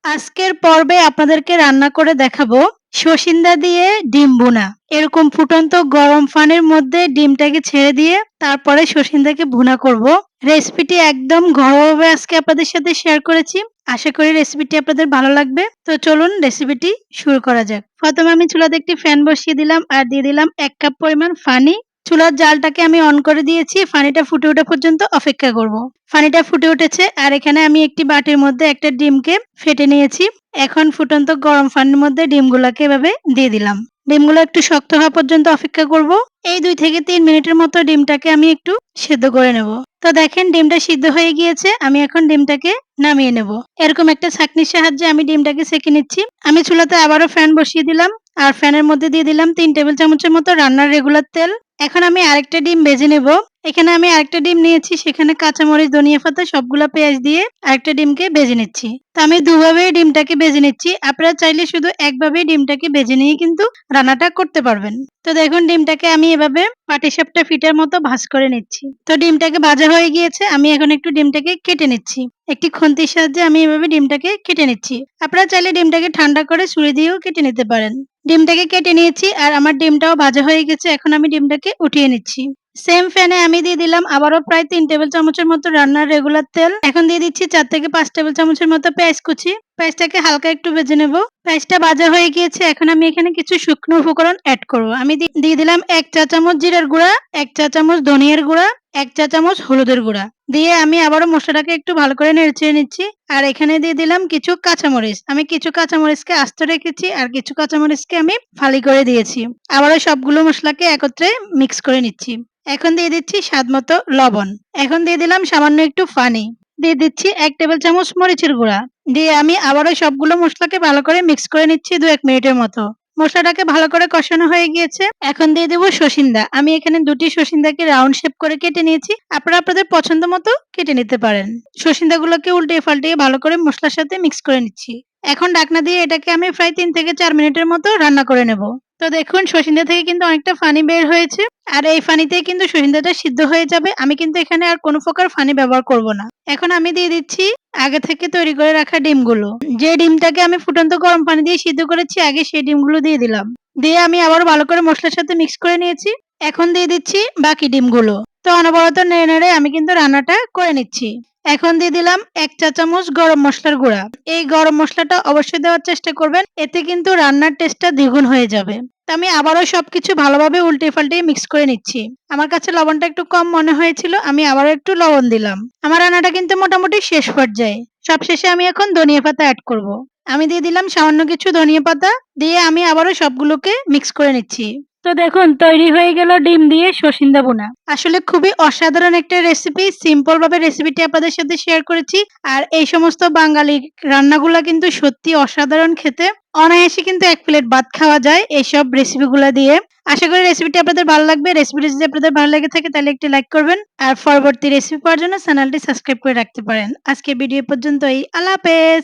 আজকের পর্বে আপনাদেরকে রান্না করে দেখাবো সসিন্দা দিয়ে ডিম ভুনা। এরকম ফুটন্ত গরম পানির মধ্যে ডিমটাকে ছেড়ে দিয়ে তারপরে সসিন্দাকে ভুনা করব। রেসিপিটি একদম ঘরোয়াভাবে আজকে আপনাদের সাথে শেয়ার করেছি। আশা করি রেসিপিটি আপনাদের ভালো লাগবে। তো চলুন রেসিপিটি শুরু করা যাক। প্রথমে আমি চুলাতে একটি ফ্যান বসিয়ে দিলাম আর দিয়ে দিলাম 1 কাপ পরিমাণ পানি। চুলার জালটাকে আমি অন করে দিয়েছি। পানিটা ফুটে ওঠা পর্যন্ত অপেক্ষা করব। পানিটা ফুটে উঠেছে আর এখানে আমি একটি বাটির মধ্যে একটা ডিমকে ফেটে নিয়েছি। এখন ফুটন্ত গরম পানির মধ্যে ডিমগুলোকে এভাবে দিয়ে দিলাম। ডিমগুলো একটু শক্ত হওয়া পর্যন্ত অপেক্ষা করব। এই 2 থেকে 3 মিনিটের মতো ডিমটাকে আমি একটু সেদ্ধ করে নেব। তো দেখেন ডিমটা সিদ্ধ হয়ে গিয়েছে। আমি এখন ডিমটাকে নামিয়ে নেব। এরকম একটা ছাঁকনির সাহায্যে আমি ডিমটাকে ছেঁকে নিচ্ছি। আমি চুলাতে আবারও ফ্যান বসিয়ে দিলাম আর ফ্যানের মধ্যে দিয়ে দিলাম 3 টেবিল চামচের মতো রান্নার রেগুলার তেল। এখন আমি আরেকটা ডিম ভেজে নেব। এখানে আমি আরেকটা ডিম নিয়েছি, সেখানে কাঁচামরিচ, ধনিয়া পাতা সবগুলা পেঁয়াজ দিয়ে আরেকটা ডিমকে ভেজে নিচ্ছি। তো আমি দুভাবেই ডিমটাকে ভেজে নিচ্ছি। আপনারা চাইলে শুধু একভাবেই ডিমটাকে ভেজে নিয়ে কিন্তু রান্নাটা করতে পারবেন। তো দেখুন ডিমটাকে আমি এভাবে পাটিসাপটা ফিটার মতো ভাঁজ করে নিচ্ছি। তো ডিমটাকে ভাজা হয়ে গিয়েছে। আমি এখন একটু ডিমটাকে কেটে নিচ্ছি। একটি খুন্তির সাহায্যে আমি এভাবে ডিমটাকে কেটে নিচ্ছি। আপনারা চাইলে ডিমটাকে ঠান্ডা করে ছুরি দিয়েও কেটে নিতে পারেন। ডিমটাকে কেটে নিয়েছি আর আমার ডিমটাও ভাজা হয়ে গেছে। এখন আমি ডিমটাকে উঠিয়ে নিচ্ছি। সেম প্যানে আমি দিয়ে দিলাম আবারও প্রায় 3 টেবিল চামচের মতো রান্নার রেগুলার তেল। এখন দিয়ে দিচ্ছি 4 থেকে 5 টেবিল চামচের মতো পেঁয়াজ কুচি। পেঁয়াজটাকে হালকা একটু ভেজে নেব। পেঁয়াজটা ভাজা হয়ে গিয়েছে। এখন আমি এখানে কিছু শুকনো উপকরণ এড করব। আমি দিয়ে দিলাম 1 চা চামচ জিরার গুঁড়া, 1 চা চামচ ধনিয়ার গুঁড়া, 1 চা চামচ হলুদের গুঁড়া। দিয়ে আমি আবারও মশলাটাকে একটু ভালো করে নেড়েচেড়ে নিচ্ছি। আর এখানে দিয়ে দিলাম কিছু কাঁচামরিচ। আমি কিছু কাঁচামরিচকে আস্ত রেখেছি আর কিছু কাঁচামরিচকে আমি ফালি করে দিয়েছি। আবারও সবগুলো মশলাকে একত্রে মিক্স করে নিচ্ছি। এখন দিয়ে দিচ্ছি স্বাদমতো লবণ। এখন দিয়ে দিলাম সামান্য একটু পানি। দিয়ে দিচ্ছি 1 টেবিল চামচ মরিচের গুঁড়া। দিয়ে আমি আবারও সবগুলো মশলাকে ভালো করে মিক্স করে নিচ্ছি 2-1 মিনিটের মতো। মশলাটাকে ভালো করে কষানো হয়ে গিয়েছে। এখন দিয়ে দেব সসিন্দা। আমি এখানে 2টি সসিন্দাকে রাউন্ড শেপ করে কেটে নিয়েছি। আপনারা আপনাদের পছন্দ মতো কেটে নিতে পারেন। সসিন্দাগুলোকে উল্টিয়ে পাল্টিয়ে ভালো করে মশলার সাথে মিক্স করে নিচ্ছি। এখন ঢাকনা দিয়ে এটাকে আমি প্রায় 3 থেকে 4 মিনিটের মতো রান্না করে নেব। তো দেখুন সসিন্দা থেকে কিন্তু অনেকটা পানি বের হয়েছে। আর এই পানিতেই কিন্তু সসিন্দাটা সিদ্ধ হয়ে যাবে। আমি কিন্তু এখানে আর কোনো প্রকার পানি ব্যবহার করব না। এখন আমি দিয়ে দিচ্ছি আগে থেকে তৈরি করে রাখা ডিমগুলো। যে ডিমটাকে আমি ফুটন্ত গরম পানি দিয়ে সিদ্ধ করেছি আগে সেই ডিমগুলো দিয়ে দিলাম। দিয়ে আমি আবারও ভালো করে মশলার সাথে মিক্স করে নিয়েছি। এখন দিয়ে দিচ্ছি বাকি ডিমগুলো। তো অনবরত নেড়ে নেড়ে আমি কিন্তু রান্নাটা করে নিচ্ছি। এখন দিয়ে দিলাম 1 চা চামচ গরম মসলার গুঁড়া। এই গরম মসলাটা অবশ্যই দেওয়ার চেষ্টা করবেন। এতে কিন্তু রান্নার টেস্টটা দ্বিগুণ হয়ে যাবে। তো আমি আবারও সবকিছু ভালোভাবে উল্টিয়ে পাল্টিয়ে মিক্স করে নিচ্ছি। আমার কাছে লবণটা একটু কম মনে হয়েছিল। আমি আবারও একটু লবণ দিলাম। আমার রান্নাটা কিন্তু মোটামুটি শেষ পর্যায়ে। সবশেষে আমি এখন ধনিয়া পাতা এড করব। আমি দিয়ে দিলাম সামান্য কিছু ধনিয়া পাতা। দিয়ে আমি আবারও সবগুলোকে মিক্স করে নিচ্ছি। তো দেখুন তৈরি হয়ে গেল ডিম দিয়ে সসিন্দা ভুনা। আসলে খুবই অসাধারণ একটা রেসিপি। সিম্পল ভাবে রেসিপিটি আপনাদের সাথে শেয়ার করেছি। আর এই সমস্ত বাঙালি রান্নাগুলা কিন্তু সত্যি অসাধারণ খেতে। অনায়াসে কিন্তু 1 প্লেট ভাত খাওয়া যায় এইসব রেসিপিগুলা দিয়ে। আশা করি রেসিপিটি আপনাদের ভালো লাগবে। রেসিপিটি যদি আপনাদের ভালো লেগে থাকে তাহলে একটি লাইক করবেন। আর পরবর্তী রেসিপি পাওয়ার জন্য চ্যানেলটি সাবস্ক্রাইব করে রাখতে পারেন। আজকের ভিডিও পর্যন্তই। আল্লাহ হাফেজ।